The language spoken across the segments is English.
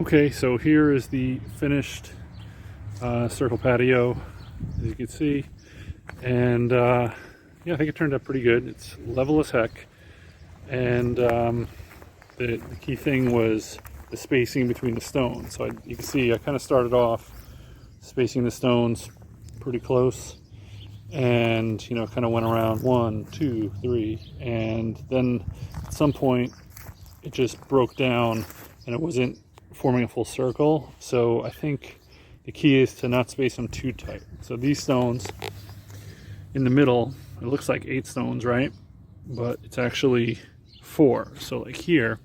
Okay, so here is the finished circle patio, as you can see, and yeah, I think it turned out pretty good. It's level as heck, and the key thing was the spacing between the stones. So you can see I kind of started off spacing the stones pretty close, and kind of went around 1, 2, 3, and then at some point it just broke down and it wasn't forming a full circle. So I think the key is to not space them too tight. So these stones in the middle, it looks like 8 stones, right? But it's actually 4. So like here,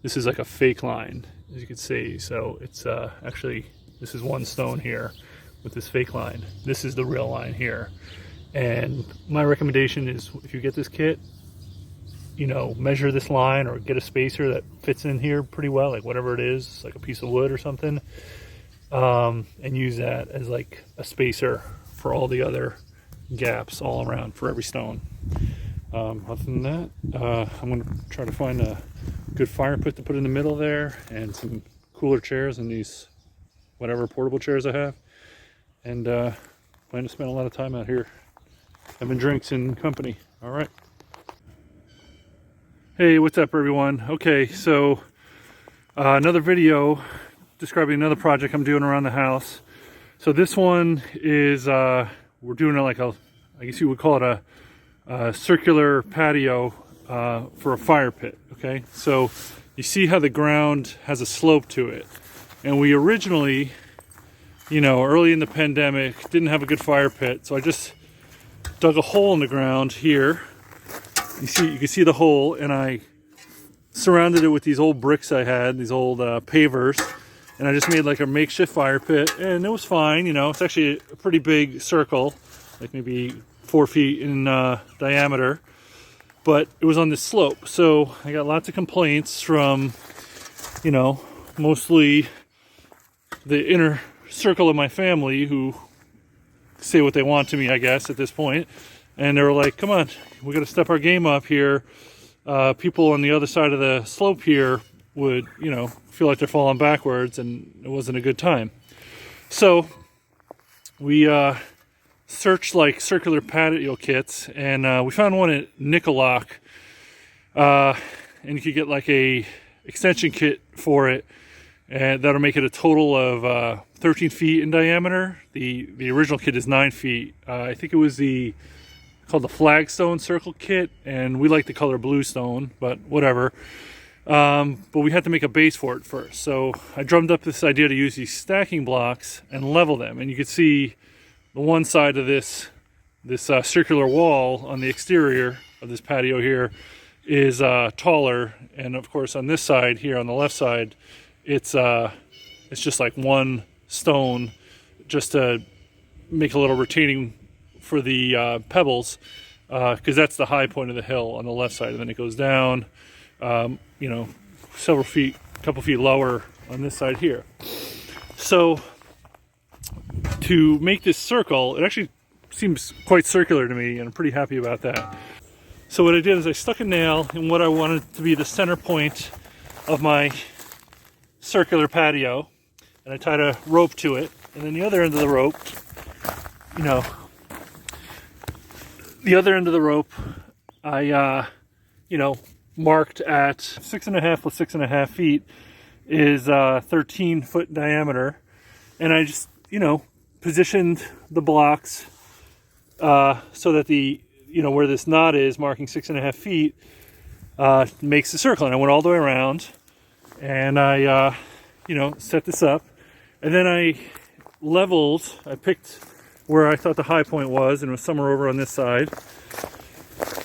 this is like a fake line, as you can see. So it's actually, this is 1 stone here with this fake line. This is the real line here. And my recommendation is, if you get this kit, measure this line or get a spacer that fits in here pretty well, like whatever it is, like a piece of wood or something, and use that as like a spacer for all the other gaps all around for every stone. Other than that, I'm going to try to find a good fire pit to put in the middle there, and some cooler chairs and these whatever portable chairs I have, and plan to spend a lot of time out here having drinks and company. All right. Hey, what's up everyone? Okay, so another video describing another project I'm doing around the house. So this one is, we're doing it like I guess you would call it a circular patio for a fire pit, okay? So you see how the ground has a slope to it. And we originally, early in the pandemic, didn't have a good fire pit, so I just dug a hole in the ground here. You can see the hole, and I surrounded it with these old bricks I had, these old pavers, and I just made like a makeshift fire pit, and it was fine. It's actually a pretty big circle, like maybe 4 feet in diameter, but it was on this slope. So I got lots of complaints from, mostly the inner circle of my family, who say what they want to me, I guess, at this point. And they were like, come on, we got to step our game up here. People on the other side of the slope here would, feel like they're falling backwards, and it wasn't a good time. So we searched like circular patio kits, and we found one at Nicolock. And you could get like a extension kit for it, and that'll make it a total of 13 feet in diameter. The original kit is 9 feet. I think it was called the Flagstone Circle Kit, and we like the color Bluestone, but whatever. But we had to make a base for it first. So I drummed up this idea to use these stacking blocks and level them. And you can see the one side of this circular wall on the exterior of this patio here is taller, and of course on this side here, on the left side, it's just like 1 stone, just to make a little retaining for the pebbles, because that's the high point of the hill on the left side, and then it goes down, several feet, a couple feet lower on this side here. So to make this circle, it actually seems quite circular to me, and I'm pretty happy about that. So what I did is I stuck a nail in what I wanted to be the center point of my circular patio, and I tied a rope to it, and then the other end of the rope, I marked at 6.5 with 6.5 feet is 13 foot diameter, and I just positioned the blocks so that the where this knot is marking 6.5 feet makes the circle. And I went all the way around, and I set this up, and then I picked where I thought the high point was, and it was somewhere over on this side.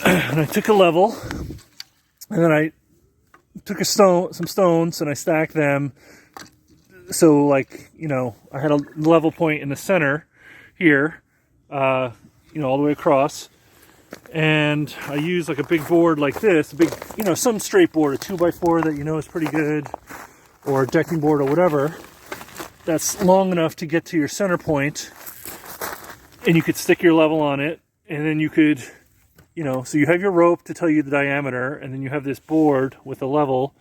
And I took a level, and then I took some stones, and I stacked them. So like, I had a level point in the center here, all the way across. And I used like a big board like this, some straight board, a 2x4 that is pretty good, or a decking board or whatever, that's long enough to get to your center point, and you could stick your level on it, and then you could, so you have your rope to tell you the diameter, and then you have this board with a level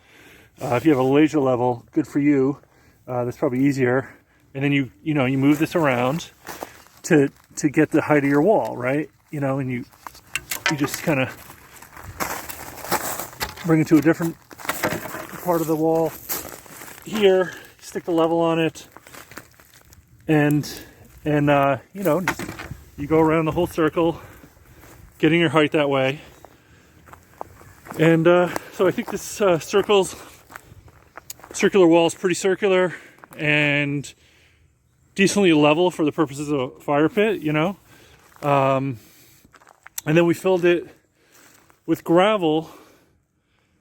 If you have a laser level, good for you. That's probably easier. And then you move this around to get the height of your wall, right? And you just kind of bring it to a different part of the wall here, stick the level on it, and just, you go around the whole circle, getting your height that way. And so I think this circular wall is pretty circular and decently level for the purposes of a fire pit, and then we filled it with gravel.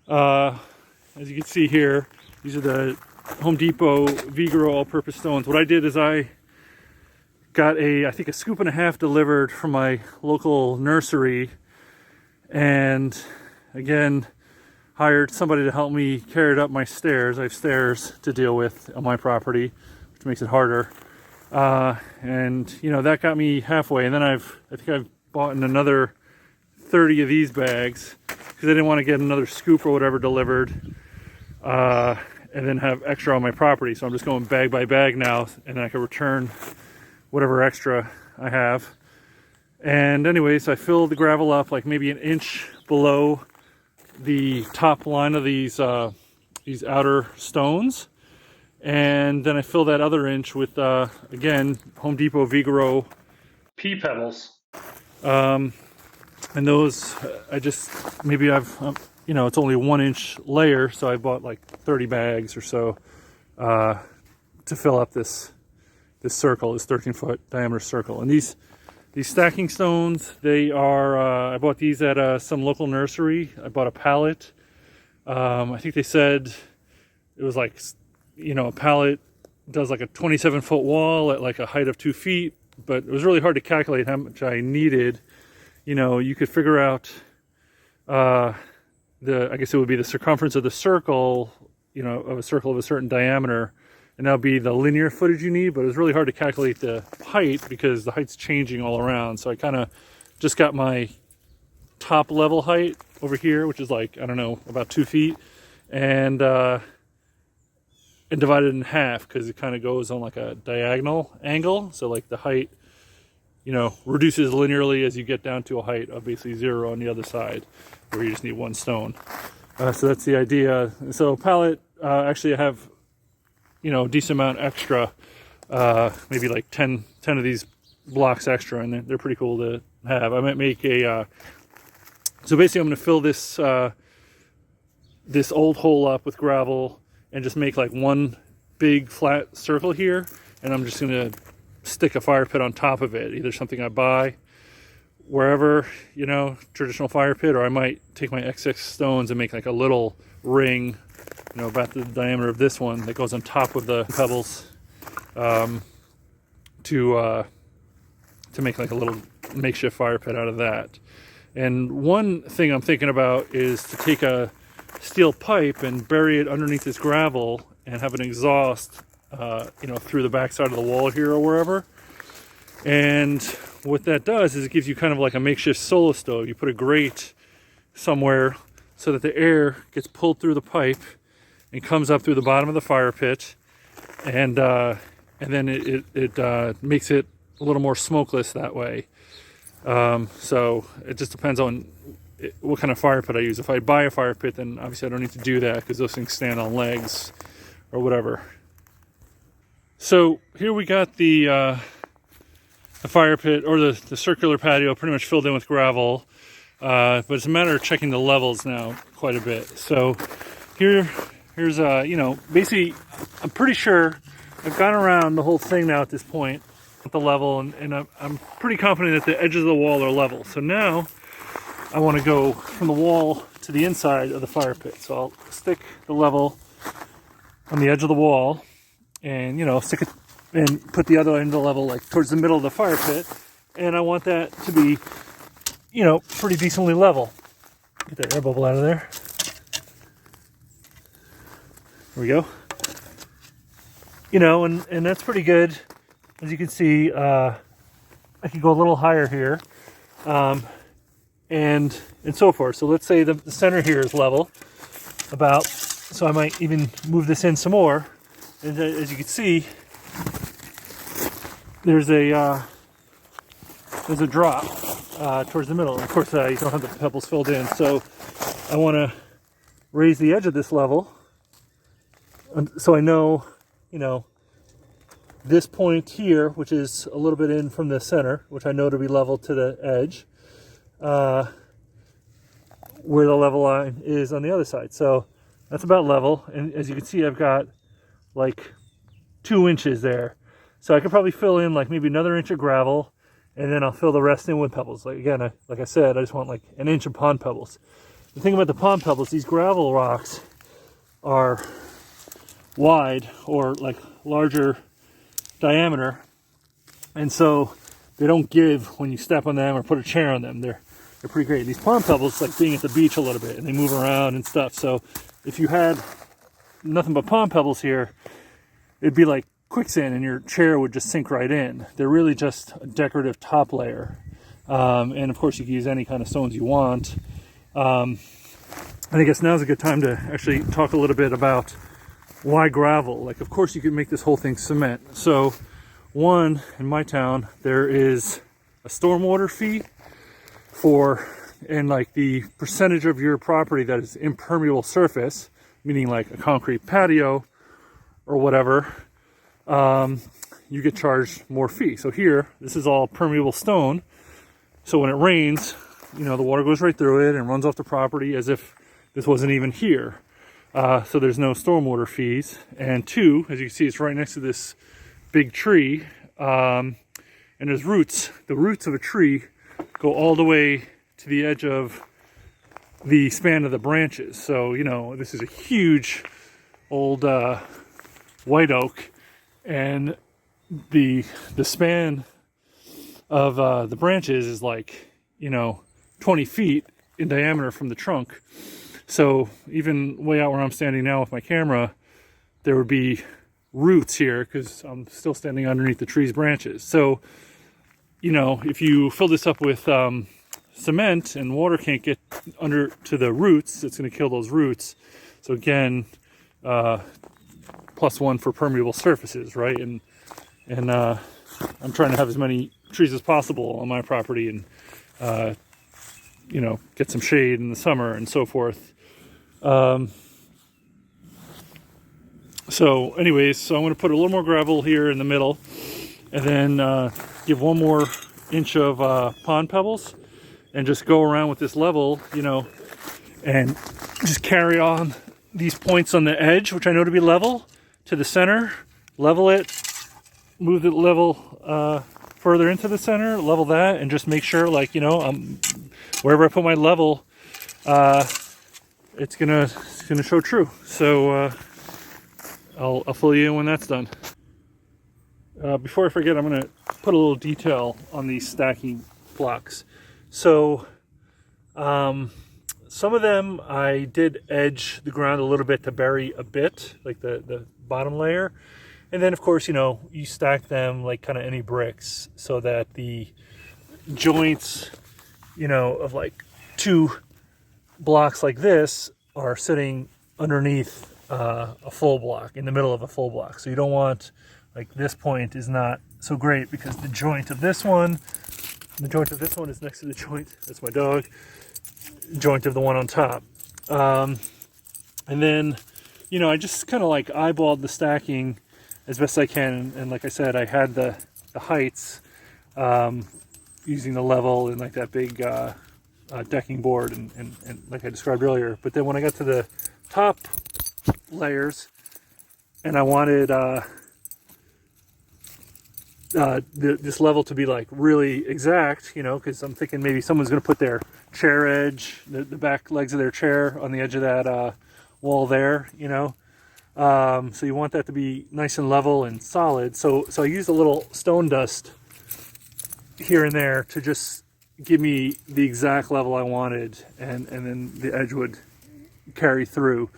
As you can see here, these are the Home Depot Vigoro all-purpose stones. What I did is I got I think a scoop and a half delivered from my local nursery, and again, hired somebody to help me carry it up my stairs. I have stairs to deal with on my property, which makes it harder. And that got me halfway, and then I think I've bought in another 30 of these bags because I didn't want to get another scoop or whatever delivered and then have extra on my property. So I'm just going bag by bag now, and then I can return whatever extra I have. And anyways, I filled the gravel up like maybe an inch below the top line of these outer stones, and then I fill that other inch with again Home Depot Vigoro Pea Pebbles, and those it's only a 1 inch layer, so I bought like 30 bags or so to fill up this circle, this 13-foot diameter circle. And these stacking stones, they are, I bought these at some local nursery. I bought a pallet. I think they said it was like, a pallet does like a 27-foot wall at like a height of 2 feet, but it was really hard to calculate how much I needed. You could figure out I guess it would be the circumference of the circle, of a circle of a certain diameter, and that would be the linear footage you need, but it was really hard to calculate the height because the height's changing all around. So I kind of just got my top level height over here, which is like, I don't know, about 2 feet, and divided it in half because it kind of goes on like a diagonal angle. So like the height, reduces linearly as you get down to a height of basically 0 on the other side, where you just need 1 stone. So that's the idea. So pallet, actually I have, a decent amount extra, maybe like 10 of these blocks extra, and they're pretty cool to have. I might make so basically I'm going to fill this old hole up with gravel and just make like one big flat circle here, and I'm just going to stick a fire pit on top of it, either something I buy wherever, traditional fire pit, or I might take my excess stones and make like a little ring, about the diameter of this one that goes on top of the pebbles, to make like a little makeshift fire pit out of that. And one thing I'm thinking about is to take a steel pipe and bury it underneath this gravel and have an exhaust, through the backside of the wall here or wherever. And what that does is it gives you kind of like a makeshift solo stove. You put a grate somewhere so that the air gets pulled through the pipe and comes up through the bottom of the fire pit, and then it makes it a little more smokeless that way. So it just depends on what kind of fire pit I use. If I buy a fire pit, then obviously I don't need to do that because those things stand on legs or whatever. So here we got the fire pit, or the circular patio, pretty much filled in with gravel, but it's a matter of checking the levels now quite a bit. So here's basically I'm pretty sure I've gone around the whole thing now at this point at the level, and I'm pretty confident that the edges of the wall are level. So now I want to go from the wall to the inside of the fire pit. So I'll stick the level on the edge of the wall, and stick it and put the other end of the level like towards the middle of the fire pit, and I want that to be pretty decently level. Get that air bubble out of there. There we go. And that's pretty good. As you can see, I could go a little higher here, and so forth. So let's say the center here is level, about So I might even move this in some more. And as you can see, there's a drop towards the middle. Of course, you don't have the pebbles filled in, so I want to raise the edge of this level, so I know, you know, this point here, which is a little bit in from the center, which I know to be level to the edge, where the level line is on the other side. So that's about level, and as you can see, I've got like 2 inches there. So I could probably fill in like maybe another inch of gravel, and then I'll fill the rest in with pebbles. Like again, like I said, I just want like an inch of pond pebbles. The thing about the pond pebbles, these gravel rocks are wide or like larger diameter, and so they don't give when you step on them or put a chair on them. They're pretty great. These pond pebbles, like being at the beach a little bit, and they move around and stuff. So if you had nothing but pond pebbles here, it'd be like quicksand and your chair would just sink right in. They're really just a decorative top layer. And of course you can use any kind of stones you want. And I guess now's a good time to actually talk a little bit about why gravel. Like, of course you could make this whole thing cement. So one, in my town, there is a stormwater fee for, and like the percentage of your property that is impermeable surface, meaning like a concrete patio or whatever, you get charged more fee. So here, this is all permeable stone. So when it rains, you know, the water goes right through it and runs off the property as if this wasn't even here. So there's no stormwater fees. And two, as you can see, it's right next to this big tree. And there's roots. The roots of a tree go all the way to the edge of the span of the branches. So, you know, this is a huge old white oak, and the span of the branches is like, you know, 20 feet in diameter from the trunk. So even way out where I'm standing now with my camera, there would be roots here because I'm still standing underneath the tree's branches. So, you know, if you fill this up with cement and water can't get under to the roots, it's going to kill those roots. So again, +1 for permeable surfaces, right? And I'm trying to have as many trees as possible on my property, and you know, get some shade in the summer and so forth. So anyways, so I'm going to put a little more gravel here in the middle, and then give 1 more inch of pond pebbles, and just go around with this level, you know, and just carry on these points on the edge, which I know to be level, to the center, level it, move the level further into the center, level that, and just make sure, like, you know, wherever I put my level, it's gonna show true. So I'll fill you in when that's done. Before I forget, I'm gonna put a little detail on these stacking blocks. So some of them I did edge the ground a little bit to bury a bit, like the bottom layer. And then of course, you know, you stack them like kind of any bricks so that the joints, you know, of like 2 blocks like this are sitting underneath a full block, in the middle of a full block. So you don't want, like, this point is not so great because the joint of this one, the joint of this one is next to the joint, that's my dog, joint of the one on top. And then, you know, I just kind of like eyeballed the stacking as best I can, and like I said, I had the heights using the level and like that big decking board and like I described earlier. But then when I got to the top layers and I wanted this level to be like really exact, you know, because I'm thinking maybe someone's going to put their chair edge, the back legs of their chair on the edge of that wall there, you know. So you want that to be nice and level and solid. So I used a little stone dust here and there to just give me the exact level I wanted, and then the edge would carry through.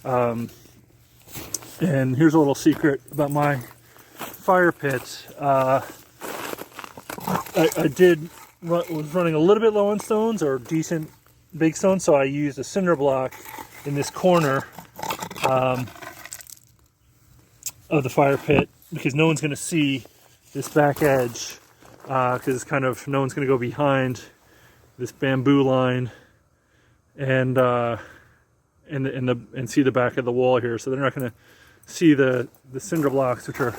And here's a little secret about my fire pit. I was running a little bit low on stones, or decent big stones, so I used a cinder block in this corner of the fire pit, because no one's going to see this back edge, because it's kind of, no one's going to go behind this bamboo line and see the back of the wall here, so they're not going to see the cinder blocks, which are,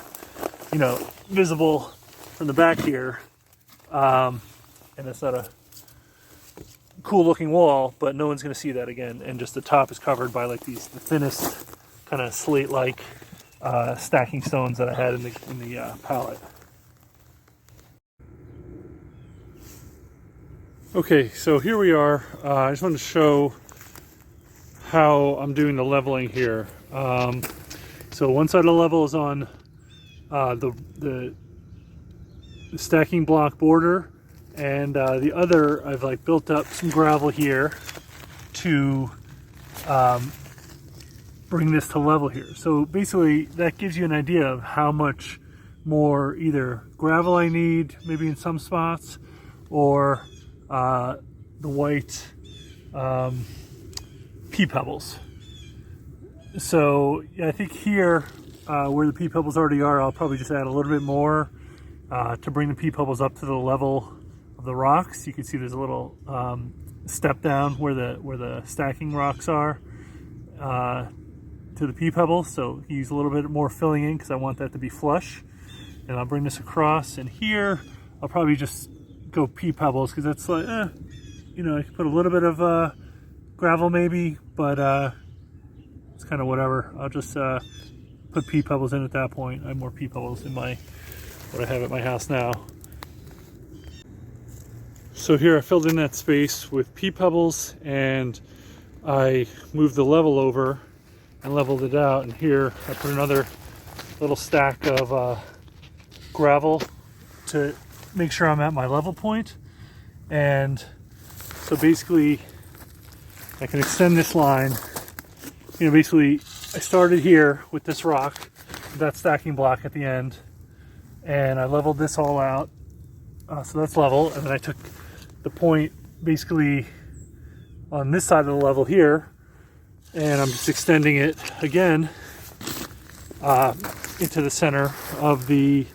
you know, visible from the back here. And it's not a cool looking wall, but no one's going to see that again. And just the top is covered by like the thinnest kind of slate like stacking stones that I had in the pallet. Okay, so here we are. I just wanted to show how I'm doing the leveling here. So one side of the level is on the stacking block border, and the other I've like built up some gravel here to bring this to level here. So basically that gives you an idea of how much more either gravel I need, maybe in some spots, or the white Pea Pebbles. So yeah, I think here where the Pea Pebbles already are, I'll probably just add a little bit more to bring the Pea Pebbles up to the level of the rocks. You can see there's a little step down where the stacking rocks are to the Pea Pebbles. So use a little bit more filling in because I want that to be flush. And I'll bring this across, and here I'll probably just go Pea Pebbles because that's like, you know, I could put a little bit of gravel maybe, but it's kind of whatever. I'll just put Pea Pebbles in at that point. I have more Pea Pebbles in what I have at my house now. So here I filled in that space with Pea Pebbles, and I moved the level over and leveled it out, and here I put another little stack of gravel to make sure I'm at my level point. And so basically I can extend this line. You know, basically I started here with this rock, that stacking block at the end, and I leveled this all out, so that's level. And then I took the point basically on this side of the level here, and I'm just extending it again into the center of the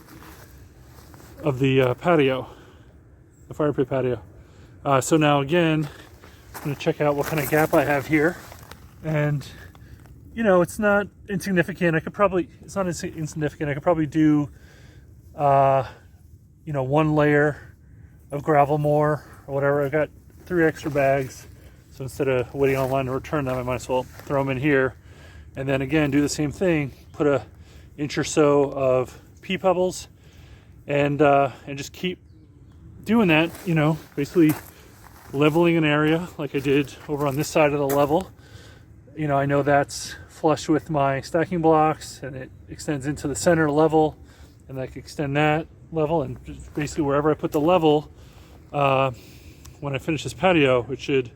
patio, the fire pit patio. So now again, I'm going to check out what kind of gap I have here, and you know, it's not insignificant. It's not insignificant. I could probably do, you know, one layer of gravel more or whatever. I've got 3 extra bags, so instead of waiting online to return them, I might as well throw them in here. And then again, do the same thing. Put an inch or so of Pea Pebbles, and just keep doing that. You know, basically leveling an area like I did over on this side of the level. You know, I know that's flush with my stacking blocks, and it extends into the center level, and I can extend that level, and just basically wherever I put the level, when I finish this patio, it should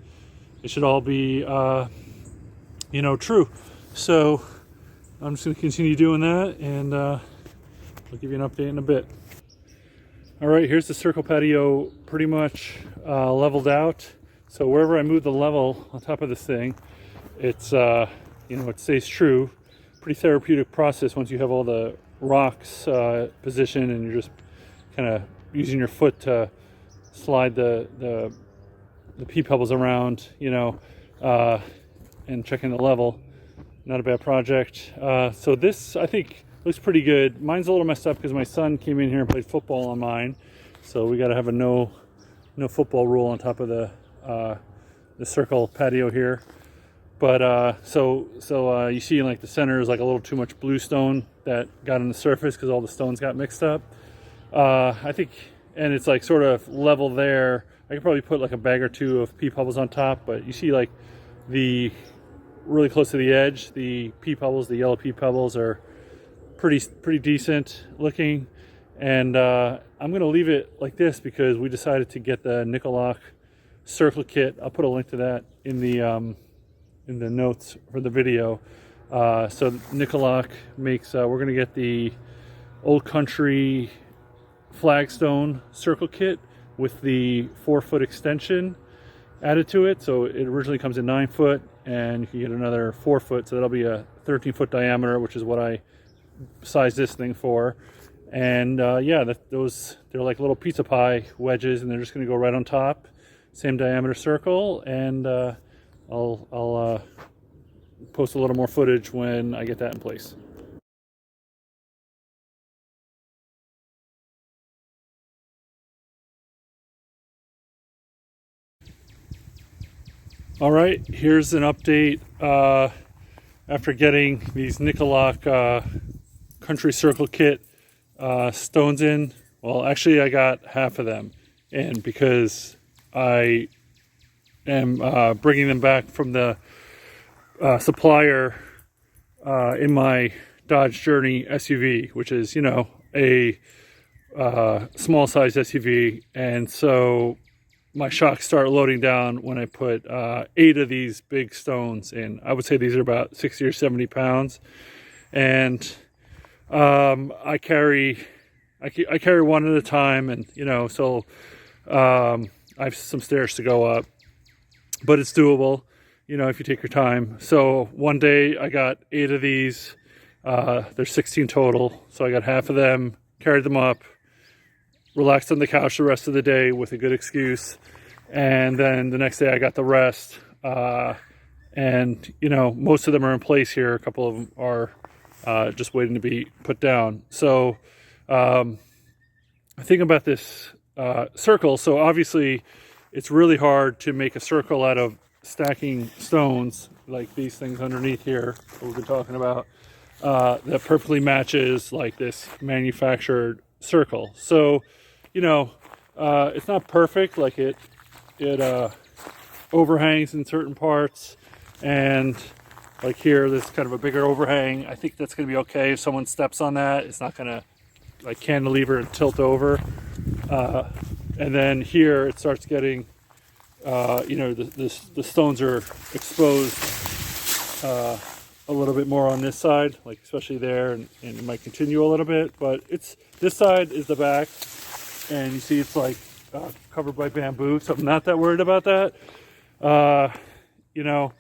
all be, you know, true. So I'm just going to continue doing that, and I'll give you an update in a bit. All right, here's the circle patio pretty much leveled out. So wherever I move the level on top of this thing, it's you know, it stays true. Pretty therapeutic process once you have all the rocks positioned, and you're just kind of using your foot to slide the Pea Pebbles around, you know, and checking the level. Not a bad project. So this, I think, looks pretty good. Mine's a little messed up because my son came in here and played football on mine, so we got to have a no football rule on top of the circle patio here. But so you see in like the center is like a little too much bluestone that got on the surface because all the stones got mixed up. I think, and it's like sort of level there. I could probably put like a bag or 2 of Pea Pebbles on top, but you see like the really close to the edge, the Pea Pebbles, the yellow Pea Pebbles are pretty decent looking. And I'm gonna leave it like this because we decided to get the Nicolock circle kit. I'll put a link to that in the notes for the video. So Nicolock makes, we're gonna get the Old Country flagstone circle kit with the 4-foot extension, added to it. So it originally comes in 9 foot, and you can get another 4 foot, so that'll be a 13-foot diameter, which is what I sized this thing for. And yeah, they're like little pizza pie wedges, and they're just going to go right on top, same diameter circle. And I'll post a little more footage when I get that in place. All right, here's an update after getting these Nicoloc Country Circle Kit stones in. Well, actually I got half of them in because I am bringing them back from the supplier in my Dodge Journey SUV, which is, you know, a small size SUV. And so my shocks start loading down when I put 8 of these big stones in. I would say these are about 60 or 70 pounds. And I carry one at a time, and you know, so I have some stairs to go up, but it's doable, you know, if you take your time. So one day I got 8 of these. There's 16 total, so I got half of them, carried them up, relaxed on the couch the rest of the day with a good excuse, and then the next day I got the rest. And you know, most of them are in place here. A couple of them are just waiting to be put down. So I think about this circle. So obviously it's really hard to make a circle out of stacking stones like these things underneath here that we've been talking about, that perfectly matches like this manufactured circle. So, you know, it's not perfect. Like it overhangs in certain parts, and like here, there's kind of a bigger overhang. I think that's going to be okay. If someone steps on that, it's not going to like cantilever and tilt over. And then here, it starts getting, you know, the stones are exposed a little bit more on this side, like especially there, and it might continue a little bit. But it's this side is the back, and you see it's like covered by bamboo, so I'm not that worried about that. You know.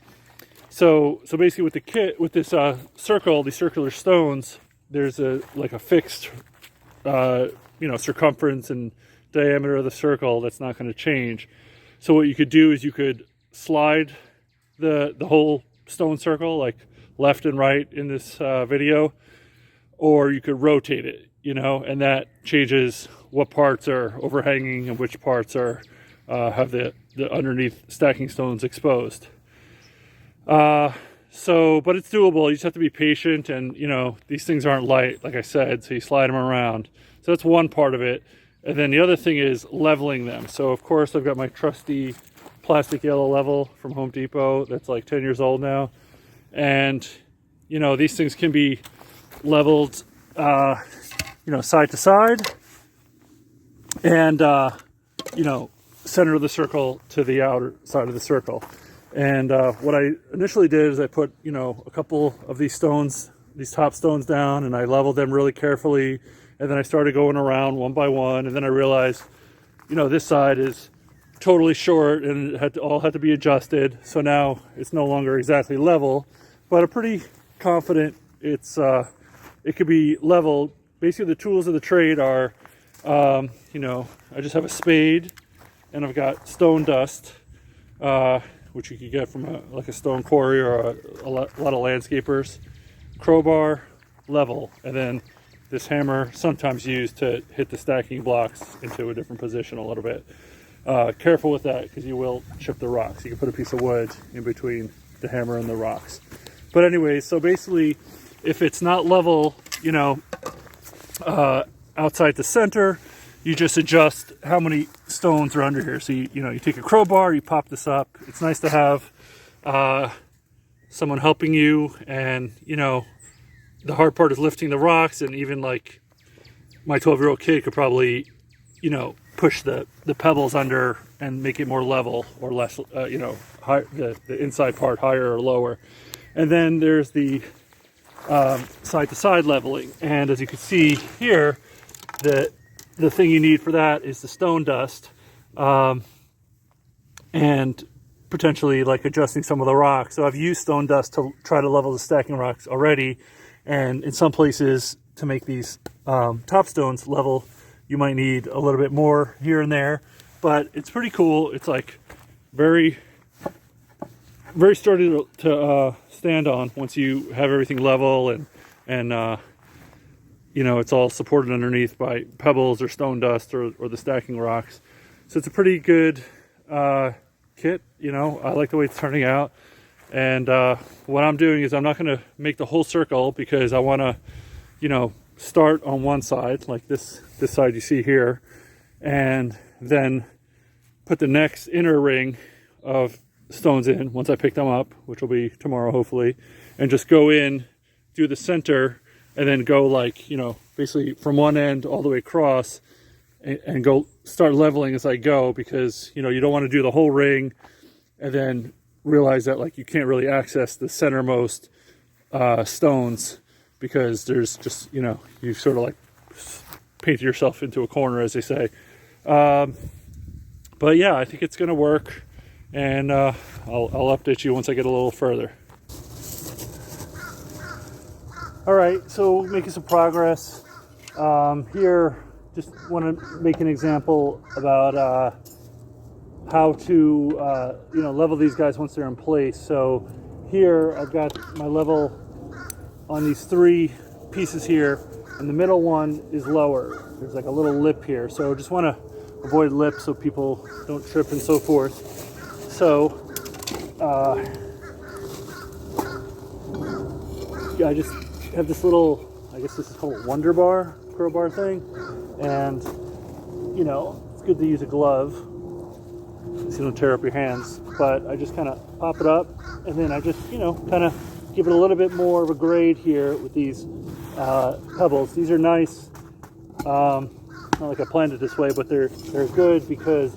So basically with the kit, with this circle, these circular stones, there's like a fixed, you know, circumference and diameter of the circle that's not going to change. So what you could do is you could slide the whole stone circle, like left and right in this video, or you could rotate it, you know, and that changes what parts are overhanging and which parts are have the underneath stacking stones exposed. But it's doable. You just have to be patient, and you know, these things aren't light, like I said, so you slide them around. So that's one part of it. And then the other thing is leveling them. So of course I've got my trusty plastic yellow level from Home Depot that's like 10 years old now. And you know, these things can be leveled, you know, side to side, and you know, center of the circle to the outer side of the circle. And what I initially did is I put, you know, a couple of these stones, these top stones down, and I leveled them really carefully. And then I started going around one by one. And then I realized, you know, this side is totally short, and it all had to be adjusted. So now it's no longer exactly level, but I'm pretty confident it could be leveled. Basically, the tools of the trade are, you know, I just have a spade, and I've got stone dust, which you could get from like a stone quarry or a lot of landscapers, crowbar, level, and then this hammer, sometimes used to hit the stacking blocks into a different position a little bit. Careful with that, because you will chip the rocks. You can put a piece of wood in between the hammer and the rocks. But anyway, so basically, if it's not level, you know, outside the center, you just adjust how many stones are under here. So you know, you take a crowbar, you pop this up. It's nice to have someone helping you, and you know, the hard part is lifting the rocks. And even like my 12-year-old kid could probably, you know, push the pebbles under and make it more level or less, you know, the inside part higher or lower. And then there's the side-to-side leveling. And as you can see here, the thing you need for that is the stone dust. And potentially like adjusting some of the rocks. So I've used stone dust to try to level the stacking rocks already, and in some places to make these top stones level, you might need a little bit more here and there, but it's pretty cool. It's like very sturdy to stand on once you have everything level, and you know, it's all supported underneath by pebbles or stone dust or the stacking rocks. So it's a pretty good kit. You know, I like the way it's turning out. And what I'm doing is I'm not going to make the whole circle, because I want to, you know, start on one side, like this side you see here, and then put the next inner ring of stones in once I pick them up, which will be tomorrow hopefully, and just go in, do the center, and then go like, you know, basically from one end all the way across, and go start leveling as I go, because, you know, you don't want to do the whole ring and then realize that like you can't really access the centermost stones, because there's just, you know, you sort of like painted yourself into a corner, as they say. But yeah, I think it's gonna work, and I'll update you once I get a little further. All right, so making some progress here. Just want to make an example about how to you know, level these guys once they're in place. So here I've got my level on these three pieces here, and the middle one is lower. There's like a little lip here, so I just want to avoid lips so people don't trip and so forth. So yeah, I just have this little, I guess this is called Wonder Bar, curl bar thing, and you know, it's good to use a glove so you don't tear up your hands, but I just kind of pop it up, and then I just, you know, kind of give it a little bit more of a grade here with these pebbles. These are nice, not like I planned it this way, but they're good because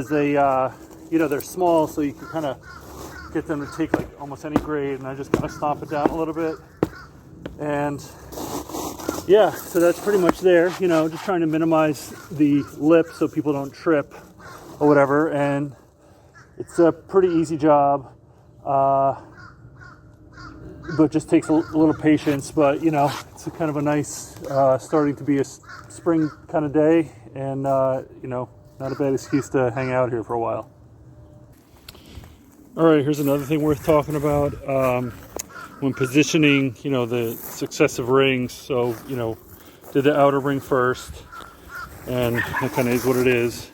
they you know, they're small, so you can kind of get them to take like almost any grade, and I just kind of stomp it down a little bit, and yeah, so that's pretty much there. You know, just trying to minimize the lip so people don't trip or whatever, and it's a pretty easy job, but just takes a little patience. But you know, it's a kind of a nice starting to be a spring kind of day, and you know, not a bad excuse to hang out here for a while. All right, here's another thing worth talking about when positioning, you know, the successive rings. So, you know, did the outer ring first, and that kind of is what it is.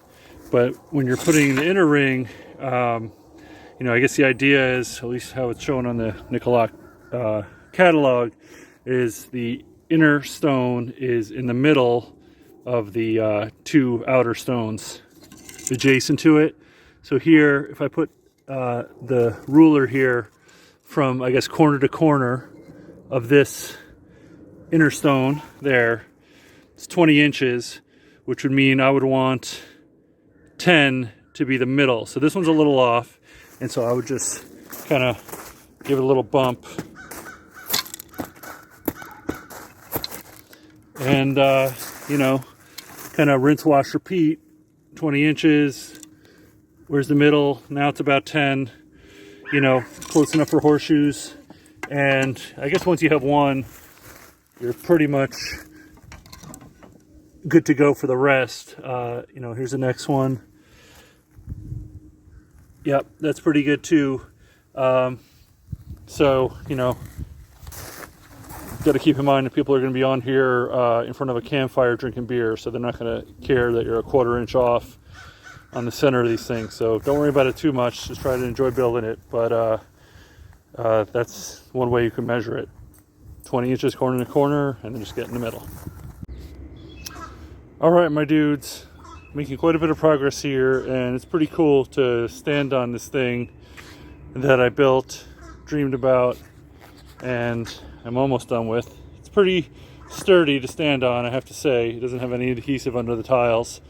But when you're putting the inner ring, you know, I guess the idea is, at least how it's shown on the Nicolak catalog, is the inner stone is in the middle of the two outer stones adjacent to it. So here, if I put the ruler here from, I guess, corner to corner of this inner stone there, it's 20 inches, which would mean I would want 10 to be the middle. So this one's a little off, and so I would just kind of give it a little bump, and you know, kind of rinse, wash, repeat. 20 inches, where's the middle? Now it's about 10, you know, close enough for horseshoes. And I guess once you have one, you're pretty much good to go for the rest. You know, here's the next one. Yep, that's pretty good too. So, you know, got to keep in mind that people are going to be on here in front of a campfire drinking beer, so they're not going to care that you're a 1/4 inch off on the center of these things. So don't worry about it too much. Just try to enjoy building it. But that's one way you can measure it. 20 inches corner to corner, and then just get in the middle. All right, my dudes, making quite a bit of progress here, and it's pretty cool to stand on this thing that I built, dreamed about, and I'm almost done with. It's pretty sturdy to stand on, I have to say. It doesn't have any adhesive under the tiles,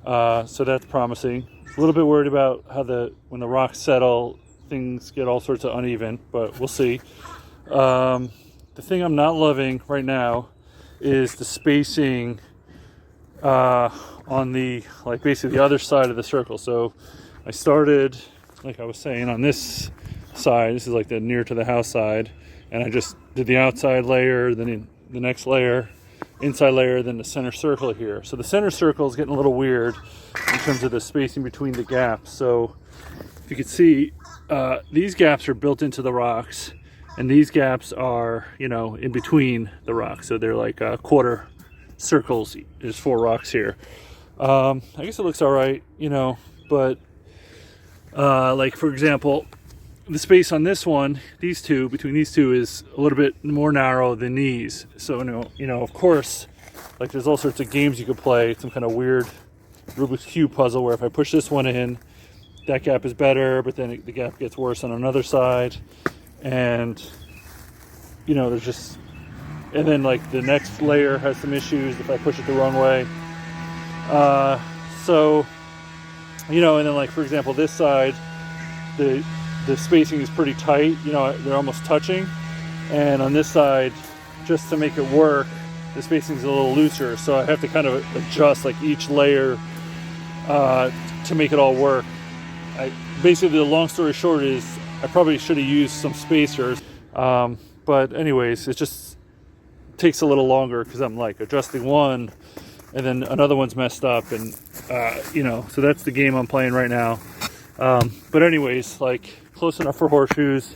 so that's promising. A little bit worried about how when the rocks settle, things get all sorts of uneven, but we'll see. The thing I'm not loving right now is the spacing on the, like, basically the other side of the circle. So I started, like I was saying, on this side. This is like the near to the house side, and I just did the outside layer, then the next layer, inside layer, then the center circle here. So the center circle is getting a little weird in terms of the spacing between the gaps. So if you can see, these gaps are built into the rocks, and these gaps are, you know, in between the rocks. So they're like quarter circles. There's 4 rocks here. I guess it looks all right, you know, but like, for example, the space on this one, these two, between these two, is a little bit more narrow than these. So, you know, of course, like, there's all sorts of games you could play, some kind of weird Rubik's Cube puzzle where if I push this one in, that gap is better, but then the gap gets worse on another side. And, you know, there's just, and then like the next layer has some issues if I push it the wrong way. So, you know, and then, like, for example, this side, the spacing is pretty tight, you know, they're almost touching. And on this side, just to make it work, the spacing is a little looser, so I have to kind of adjust like each layer to make it all work. Basically, the long story short is I probably should have used some spacers, but anyways, it just takes a little longer because I'm like adjusting one and then another one's messed up, and you know, so that's the game I'm playing right now. But anyways, like, close enough for horseshoes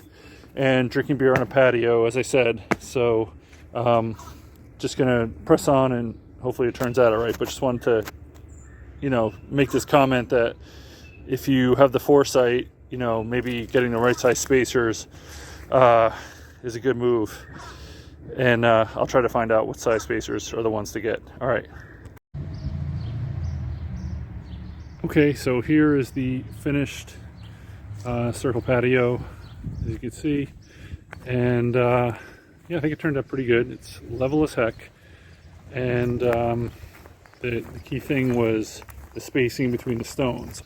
and drinking beer on a patio, as I said. So just gonna press on and hopefully it turns out all right. But just wanted to, you know, make this comment that if you have the foresight, you know, maybe getting the right size spacers is a good move. And I'll try to find out what size spacers are the ones to get. All right. Okay, so here is the finished circle patio, as you can see. And yeah, I think it turned out pretty good. It's level as heck. And the key thing was the spacing between the stones.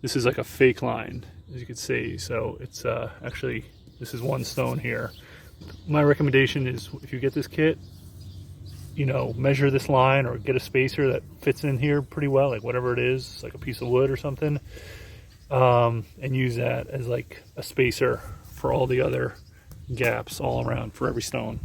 This is like a fake line, as you can see. So it's actually, this is one stone here. My recommendation is, if you get this kit, you know, measure this line or get a spacer that fits in here pretty well, like whatever it is, like a piece of wood or something, and use that as like a spacer for all the other gaps all around for every stone.